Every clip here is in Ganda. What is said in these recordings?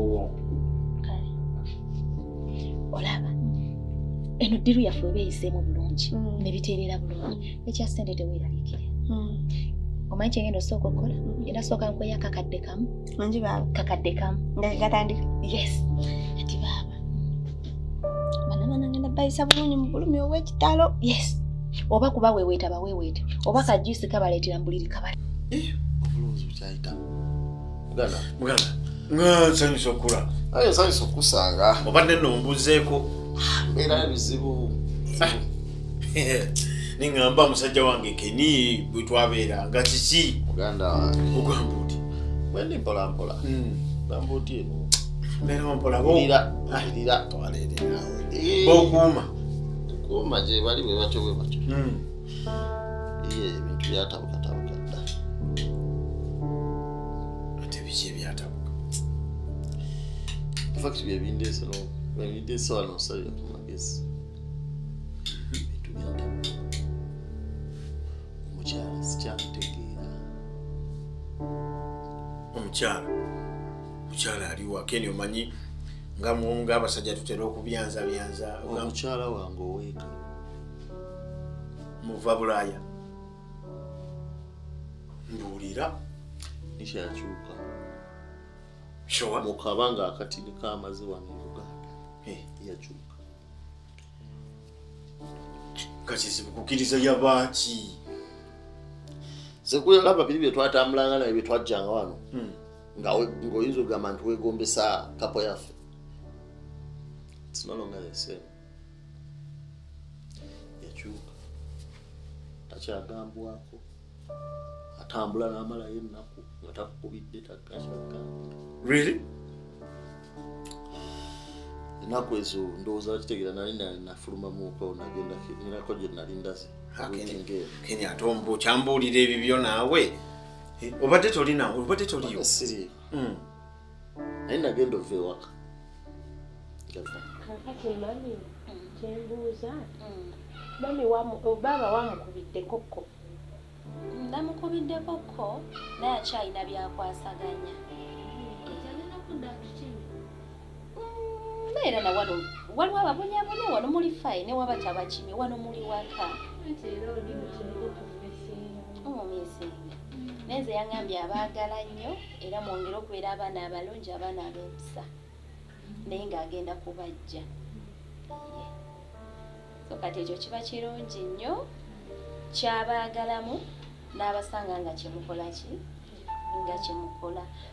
mangu. Olaba. Eno ddiru yaffe oba eyiseemu bulungi ne biteerera bulungi. Ekya ssente teweeralikire. Omanyi kyengenda osooka okukola? Genda sooka nkweya akakadde kamu. Manji baaba. Kakadde kamu. Nga gatandika. Yes. Ati baaba. Banana ngenda bayisa bulungi mu bulumi ow'ekitalo. Yes. Oba kuba weeweeta baweeweete. Oba kajuisi kabaleetera mbuliri kabale. Obulungi bukyayita. Muganda. Nsanyusa okula. Aye nsanyusa okusanga. Obadde nno ombuzeeko. Mbeera bizibu. Ningamba omusajja wange Keni bwe twabeeranga kiki? Muganda wange. Ogamba oti. Bwendi mpolampola. Gamba oti eno. Mbeera mpola. Lira. Twaleerera. Bokuuma. Kuuma gye bali bwe batyo bwe batyo. Ebintu byatabuka dda. Ate biki ebyatabuka? In fact byebindeese no. Byebindeese wano osalira ku magezi. Ebintu byatabuka. Omukyala sikyamutegeera. Omukyala aliwa Keni omanyi nga abasajja tutera okubyanza. Omukyala wange oweeka. Muva Bulaaya. Mbuulira. Nikyakyuka. Showa. Mukabanga akatini k'amaze wano e Uganda. Yakyuka. Kakizibu kukkiriza yabaaki. Sekulaba biri bye twatambulanga naye bye twajjanga wano. Ng'oyinza okugamba nti weegombesa kapo yaffe. It's no longer the same. Yakyuka. Takyagambwako. Atambula n'amalayo ennaku nga takukubidde takyagamba. Really? Ennaku ezo ndowooza bakitegeera nali nafuluma muuko nagenda nirako gye nali ndaze. Keni ate kyambuulira ebibyo naawe. Obadde tolina toliyo. Siri. Naye nagenda ova ewaka. Kakati mami kyembuuza. Mami baba wamukubidde kokko. Ndamukubidde kokko naye akyalina byakwasaganya. Era na wano waliwo ababonyabonya wano muli fine waba tabakimi wano muli waka. Nenze yangambye abaagala nnyo era mwongere okubeera abaana abalungi abaana ab'empisa naye ng'agenda kubajja. So kati ekyo kiba kirungi nnyo kyabaagalamu n'abasanga nga kyemukola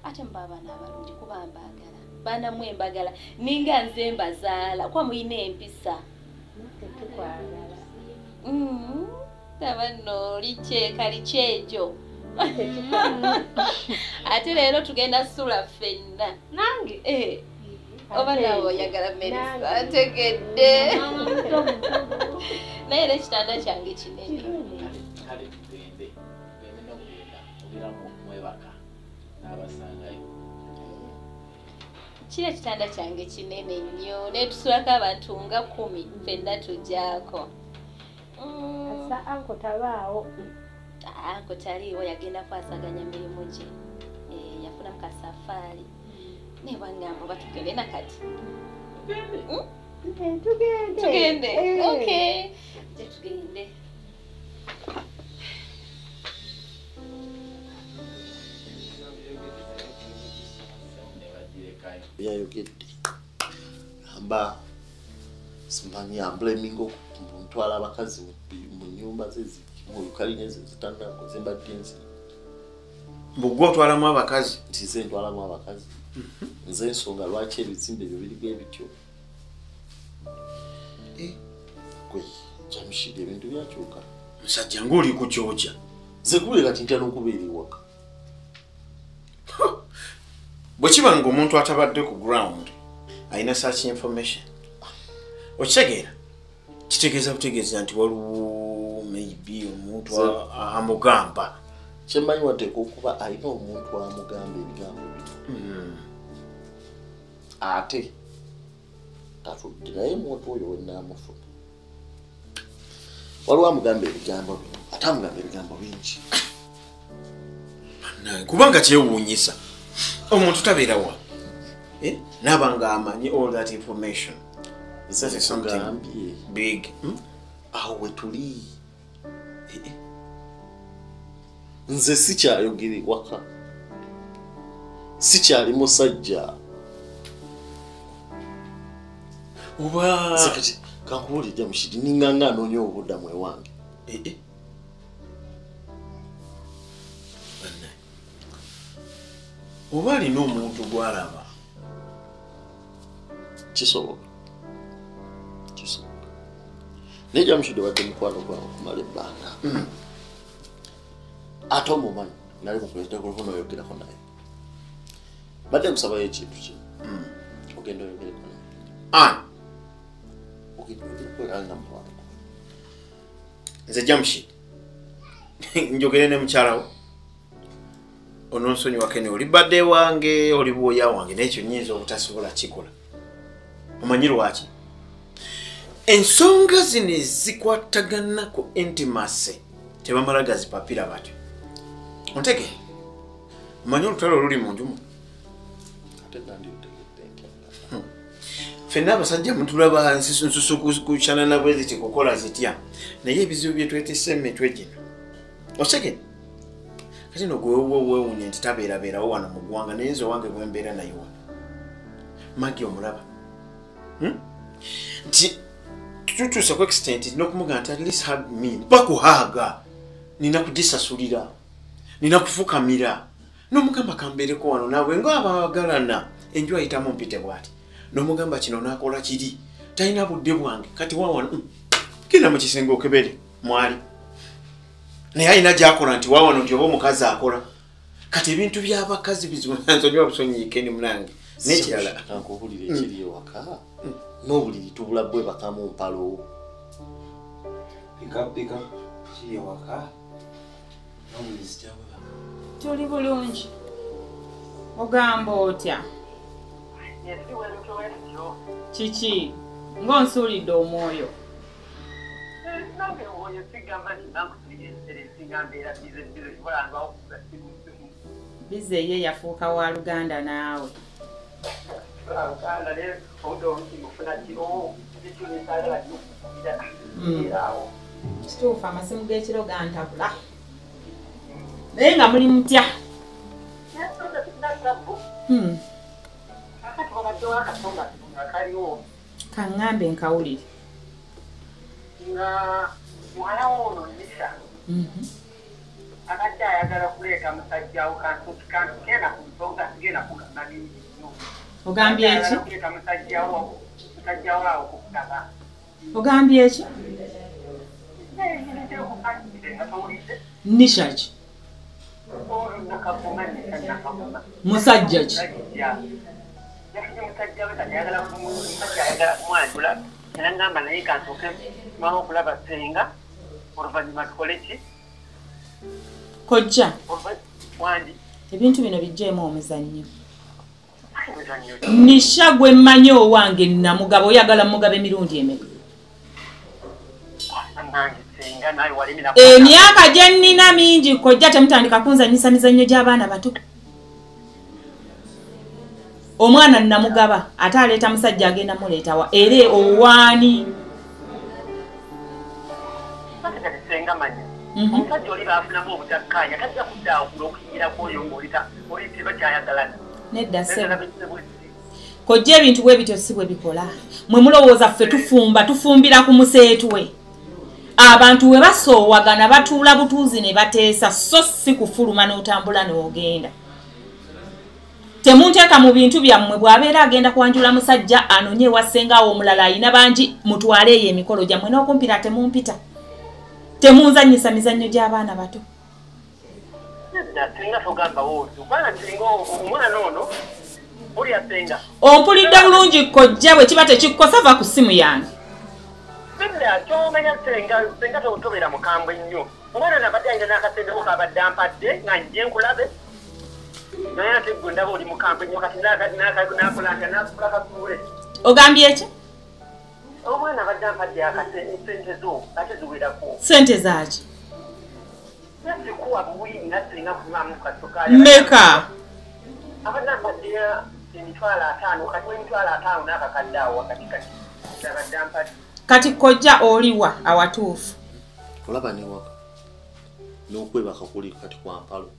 ate muba abaana abalungi kuba mbaagala baana mwe embagala ninga nze mbazaala kuba muyina empisa. Taba nno likyeka likyejo. Ate leero tugenda sula ffenna. Nange? Oba nawe oyagala Melissa ategedde. Naye era ekitanda kyange kinene. Kale tugende n'okugenda obiramu mwebaka n'abasangayo. Kino ekitanda kyange kinene nnyo naye tusulako abantu nga 10 ffenna tujjaako. Asa anko tabaawo. Anko taliiwo yagenda kwasaganya mirimu gye. Yafunamu kasafaari. Naye bangamba oba tugende nakati. Tugende. Okay. Tugende. Yayogedde. Amba simanyi amblemingo ntwala abakazi mu nnyumba ze mu kaline zitandako zimbadde nzi. Mbugwa otwalamu abakazi. Ntize ntwalamu abakazi. Nze ensonga lwaki ebizimbe ebyo biri bwe bityo. Gwe Jamshid ebintu byakyuka. Musajja ng'oli ku kyokya. Nze kubule kati ntya n'okubeera ewaka. Bwe kiba ng'omuntu atabadde ku ground alina search information. Okitegeera kitegeeza butegeeza nti waliwo maybe omuntu amugamba. Kyemmanyi wateeka okuba alina omuntu amugamba ebigambo bino. Ate tatudde naye omuntu oyo wennaamufuna. Waliwo amugamba ebigambo bino ate amugamba ebigambo bingi. Kubanga kyewuunyisa omuntu tabeera wa. nabanga amanyi all that information. That is something big. Awe tuli. Nze sikyayogere waka. Sikyali musajja. Oba sekati kankubulira mushidi ninganga anonye obuddamu ewange. Oba alina omuntu gwalaba. Kisoboka. Neja mushidi wadde mukwano gwange kumala ebbanga. Ate omumanyi nali mukuleta kulufuna oyogerako naye. Badde musabayo ekintu kino. Ogenda oyogereko naye. Nze Jamshi njogere ne mukyalawo ononsonyi wakene oli badde wange oli bwoya wange n'ekyo nnyinza obutasobola kikola. Omanyi lwaki? Ensonga zino zikwatagana ku intimacy tebamala gazipapira batyo. Ontege omanyi olutalo oluli mu njumu. Fenna abasajja mutulaba nsusu kukyana na bwe ziti kukola zitya naye ebizibu bye twetese emitwe gino osege kati no gwewuunye nti tabeerabeerawo wano mu ggwanga naye nze owange gwembeera naye wano Maggie omulaba nti tutuusa ku extent n'okumugaa nti at least hug me bakuhaaga nina kugisasulira nina kufukamira n'omugamba kambeereko wano naawe ng'abagalana enju ayitamu mpite bw'ati n'omugamba kino nakola kiri talina budde bwange kati wawana genda mu kisenge okebere mwali naye alina gy'akola nti waawano nti oba omukazi akola kati ebintu by'abakazi bizonsonyiwa busonyiike ni munange n'ekirala kankubulira ekiri ewaka n'obuliri tubula bwe bakamu mpalo pika kiri ewaka n'obuliri zikyabula tuli bulungi ogamba otya kiki ng'onsuulidde omwoyo bize ye yafuuka wa Luganda naawe kituufu amasimu g'ekiro gantabula naye nga muli mutya kaŋŋambe nkawulire nga mwana wono Nisha akajja ayagala kuleeta musajjawo kantu kena ku nsonga sigenda kugamba nini ogambye eki kuleeta musajjawo awo ku ttaka ogambye eki Nisha ki musajja ki nangamba naye kantuke mwaho okulaba senga oluvannyuma tukole ki kojja wandi ebintu bino bijjeemu omuzannyo Nisha gwe mmanyi owange namugaba oyagala mugaba emirundi emeka emyaka gye nnina mingi kojja temutandika kunzanyisa mizannyo gy'abaana bato omwana namugaba ate aleeta musajja agenda muleetawa era owaani omusajja oli baafunamu obutakkaanya tajja kuddaawo kulw'okuyingirako oyo ng'olitiba kyayagalana nedda ssebo kojja ebintu bwe bityo si bwe bikola mwe mulowooza ffe tufumbira ku museetwe abantu we basoowagana batuula butuuzi ne bateesa so si kufuluma n'otambula n'ogenda temunteeka mu bintu byammwe bw'abeera agenda kwanjula musajja anonye ewassengaawo omulala ayina bangi mutwale eyo emikolo gyammwe n'okumpita temumpita temunzanyisa mizannyo gy'abaana bato ompulidde bulungi kojja bwe kiba tekikkosa va ku ssimu yange kyomanya senga tobera mukambwe nnyo omwana nabadde ayina n'akasendeko kabadde ampadde nga nje nkulabe naye ate gwe ndaba oli mukambwe nnyo kati nakolanga nakula kasuule ogambye eki omwana abadde ampadde akasente zo ate ziwerako sente zaaki yazikuwa buwini nasenga kunywamu kasokaali mmeka abadde ampadde emitwalo 5 kati emitwalo 5 n'akakadde awo wakati abadde ampadde. Kati kojja oliwa awatuufu olaba newaka n'okwebaka kuli kati kwa mpalo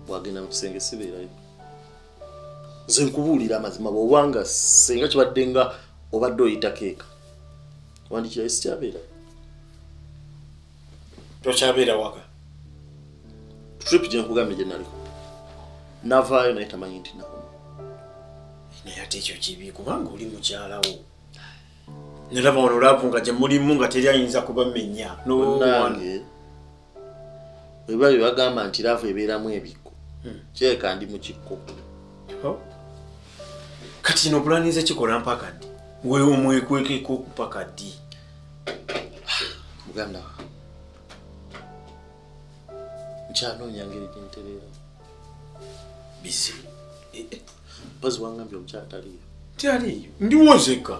bwagenda mu kisenge sibeerayo nze nkubuulira amazima bw'obanga senga kibadde nga obadde oyita keeka wandikira sikyabeerayo tokyabeera waka trip gye nkugambye gye naliko navaayo naye tamanyi nti nakoma naye ate ekyo kibi kubanga oli mukyalawo nalaba wano olaavu nga gye mulimu nga teri ayinza kubamenya nange bweba bye bagamba nti laavu ebeeramu ebikko kyeka ndi mu kikko kati kino opulaniza kikola mpaka ddi wewe omwekwekeko mpaka ddi muganda nkyanoonya ngeri gyentereera bisi mpazi wangambye omukyala taliyo taliyo ndiwo nzekka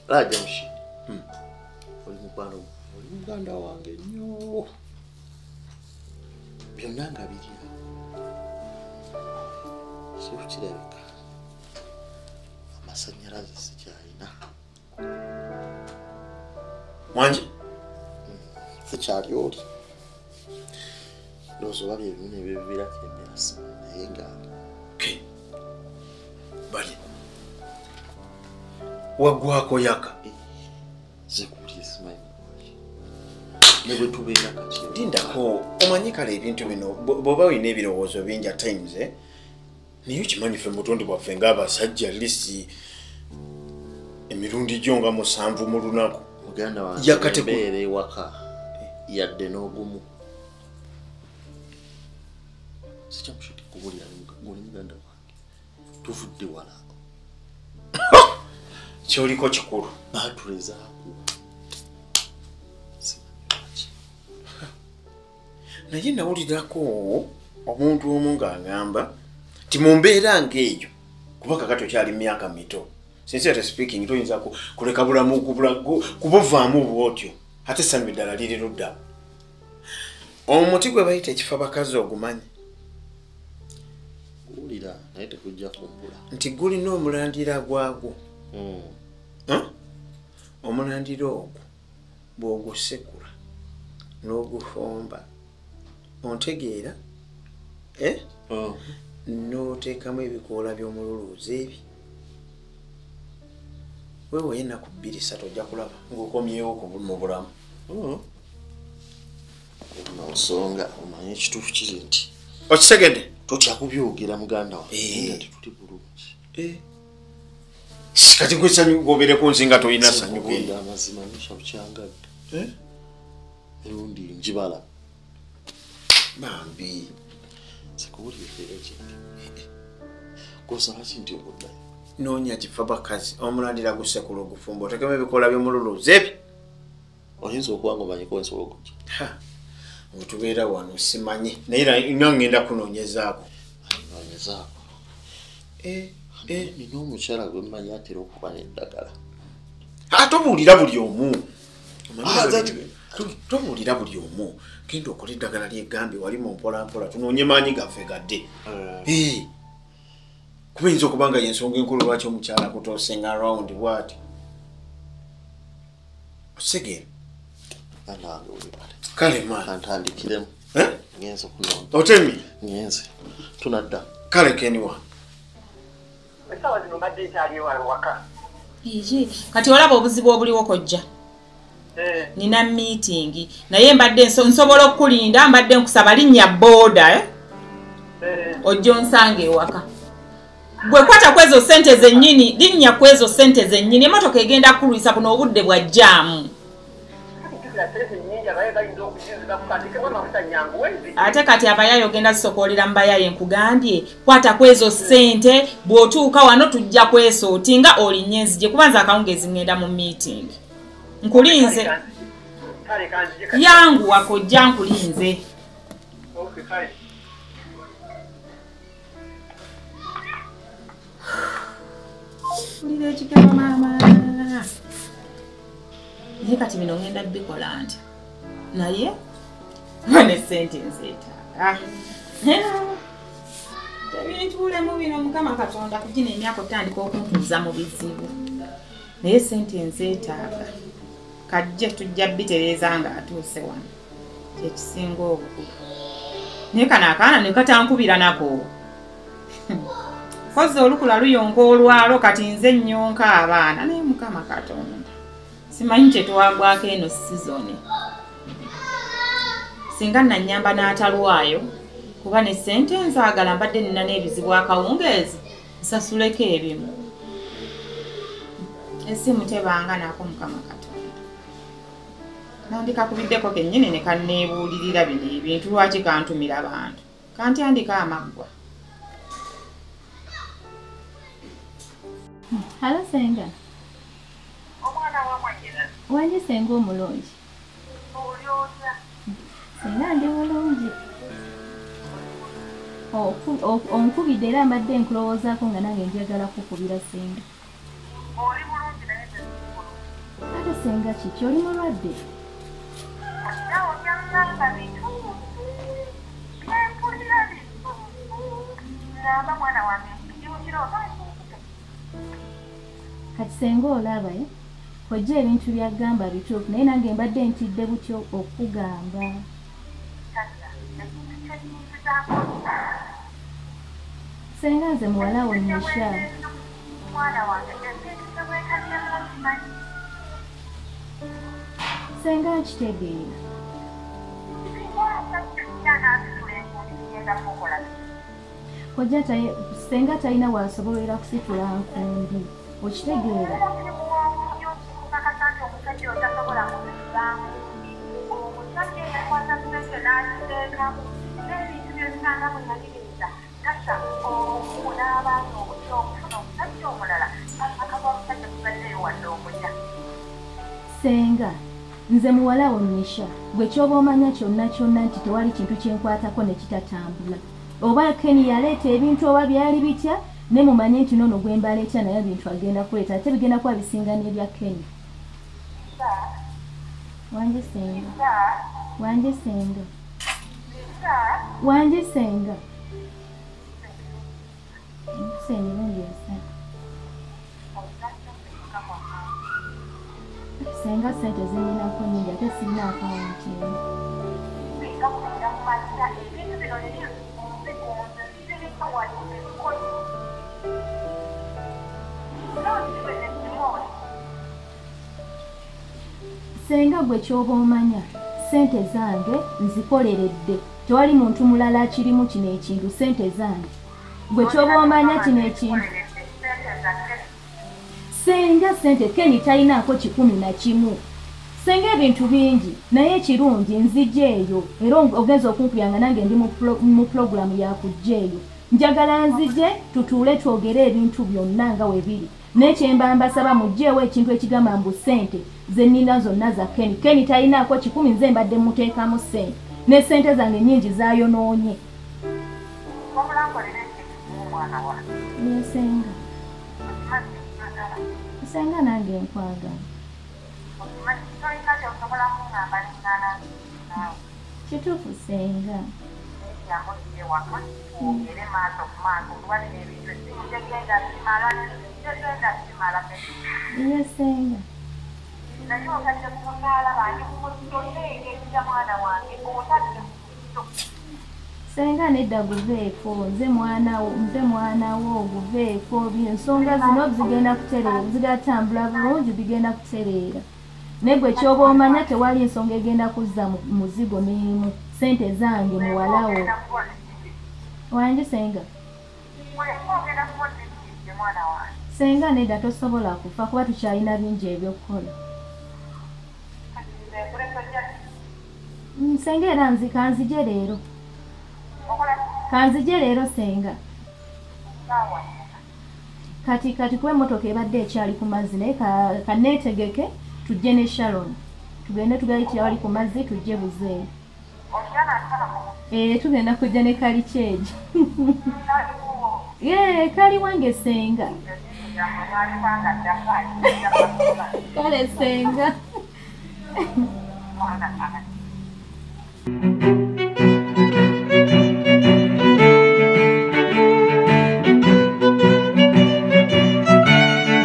lajja mushi oli mukwano oli muganda wange nnyo byonna nga birya sikukirabika amasannyalaze sikyalina wanje sikyali oli ndowooza oba byebimu nebyebivirako emyasi naye nga bali waggwako yaka zekuliisimanyi nebwe tubeera kati lindako omanyi kale ebintu bino bw'oba olina ebirowoozo bingi at times naye okimanyi ffe mubutonde bwaffe ng'abasajja lisi emirundi gyo nga 7 mu lunaku muganda wange embeera ewaka yadde n'ogumu sikyamushiti kubulira ng'oli muganda wange tuvudde wala kyoliko kikulu baatulezaako naye nawulirako omuntu omu ng'agamba ti mu mbeera ng'eyo kuba kakati okyali myaka mito sincerely speaking toyinza kuleka bulamu kubuvaamu bwotyo ate sami ddala liri ludda omuti gwe bayita ekifa bakazi ogumanyi guwulira naye tekujja kumbula nti gulina omulandira gwagwo omulandira ogwo bw'ogusekula n'ogufomba ontegeera n'oteekamu ebikoola by'omululuuzi ebi wewe ennaku 2-3 ojja kulaba ng'okomyewo mu bulamu nosonga omanye ekituufu kiri nti okitegedde totya kubyogera muganda wange nga tetuli bulungi kati gwesanyu gobereko nsinga toyina sanyu kuwulira amazima nishabukyangadde erundi njibala bambi sikuwulira ebeera kintu kosaba ki nti obuddayo noonya kifa bakazi omulandira gusekula ogufumba otekemu ebikola by'omululuuzi ebyo oyinza okuba nga omanyiko ensobola okujja otubeera wano simanyi naye nga ngenda kunoonyezaako nina omukyala gwe mmanyi atera okuba n'eddagala tobuulira buli omu tobuulira buli omu genda okola eddagala lyegambye wali mu mpolampola tunoonye maanyi gaffe gadde kuba yinza okuba nga yensonga enkulu lwaki omukyala kutoosenga around bwati okisegeera anange olibale kale maani antandikiremu ngenze okunoonya otemi ngenze tunadda kale keniwa essaawa zino mbadde nkyali ewala waka kati olaba obuzibu obuliwo kojja nina meeting naye mbadde nsobola okukulinda mbadde nkusaba linnya booda ojja onsanga ewaka gwe kwata kwezo sente zennyini linnya kwezo sente zennyini emotoka egenda kulwisa kuno obudde bwa jjaamu ate kati abayaye ogenda zisokoolera mu bayaye nkugambye kwata kwezo sente bw'otuuka wano tujja kwesooti nga olinnye enzije kubanza akawungezi ngenda mu meeting nkulinze yangu wakojja nkulinze ulira ekigamba maama naye kati bino ngenda bikola nti naye wane sente nzeetaaga ebintuulemu bino Mukama Katonda kugina emyaka otandika okuntuuza mu bizibu naye sente nzeetaaga kajje tujja bitereeza nga atuuse wano kyekisinga obukulu naye kano akaana ne katankubira nako kozi olukula luyonka olwalo kati nze nnyonka abaana naye Mukama Katonda simanyi kyetwagwako eno sizoni singa nanyamba n'atalwayo kuba ne sente nzaagala mbadde nina n'ebizibu akawungeezi nsasuleko ebimu esimu tebanga nako Mukama Katonda nandikakubiddeko kennyini ne kanneebuulirira bino ebintu lwaki kantumira bantu kantyandika amaggwa. Halo Senga. Omwana wa Mwanyina. Wanji Senga omulungi. Olyoza. Senga ndi bulungi. Onkubidde era mbadde nkulowoozaako nga nange njagala kukubira Senga. Oli bulungi naye tezikulu. Ate Senga kiki oli mulwadde? Nawo nyamulanga bitu. Empulira bitu. Ngamba mwana wange ndimukirooto. Kati Senga olaba kojja ebintu byagamba bituufu naye nange mbadde ntidde butyo okugamba. Senga nze muwala wo nnesha. Senga nkitegeera. Kojja Senga talina waasobolera kusitula nkumbi. Okitegeera? Senga, nze muwala wo nnisha. Gwe ky'oba omanya kyonna nti tewali kintu kyenkwatako ne kitatambula. Oba Ken yaleeta ebintu oba byali bitya? Ne mumanye nti nono gwe mbaleetya naye ebintu agenda kuleeta ate bigenda kuba bisinga n'ebya Ken. Wanje Senga. Wanje Senga. Wanje Senga. Senga ndiasa. Senga sente zininako nyingi ate sirina akawunti. Senga gwe ky'oba omanya sente zange nzikoleredde tewali muntu mulala akirimu kino ekintu sente zange gwe ky'oba omanya kino ekintu Senga sente Ken talinaako 11 Senga ebintu bingi naye ekirungi nzijjeeyo era ogenza okunkuyanga nange ndi mu pulogulamu yakujjeeyo njagala nzijje tutuule twogere ebintu byonna nga webiri n'ekyemba mbasaba mujjeewo ekintu ekigamba mbu sente ze nnina zonna za Ken. Ken talinaako 10 nze mbadde muteekamu sente ne sente zange nnyingi zaayonoonye. Ne Senga. Senga nange nkwagala. Kituufu Senga. Yes, Senga. Senga nedda guveeko nze mwana wo guveeko byensonga zino zigenda kutereera zigatambula bulungi bigenda kutereera naye gwe ky'oba omanya tewali ensonga egenda kuzza muzigo n'emu sente zange muwala wo wanje Senga. Senga nedda tosobola kufa kuba tukyalina bingi ebyokukola. Senga era kanzije leero. Kanzije leero Senga. Kati kuba emmotoka ebadde ekyali ku mazzi naye kaneetegeke tujje ne Sharon. Tugende tugayitira wali ku mazzi tujje buzeeyi. Tugenda kujja ne kali kyejo. Kali wange Senga. Kale Senga.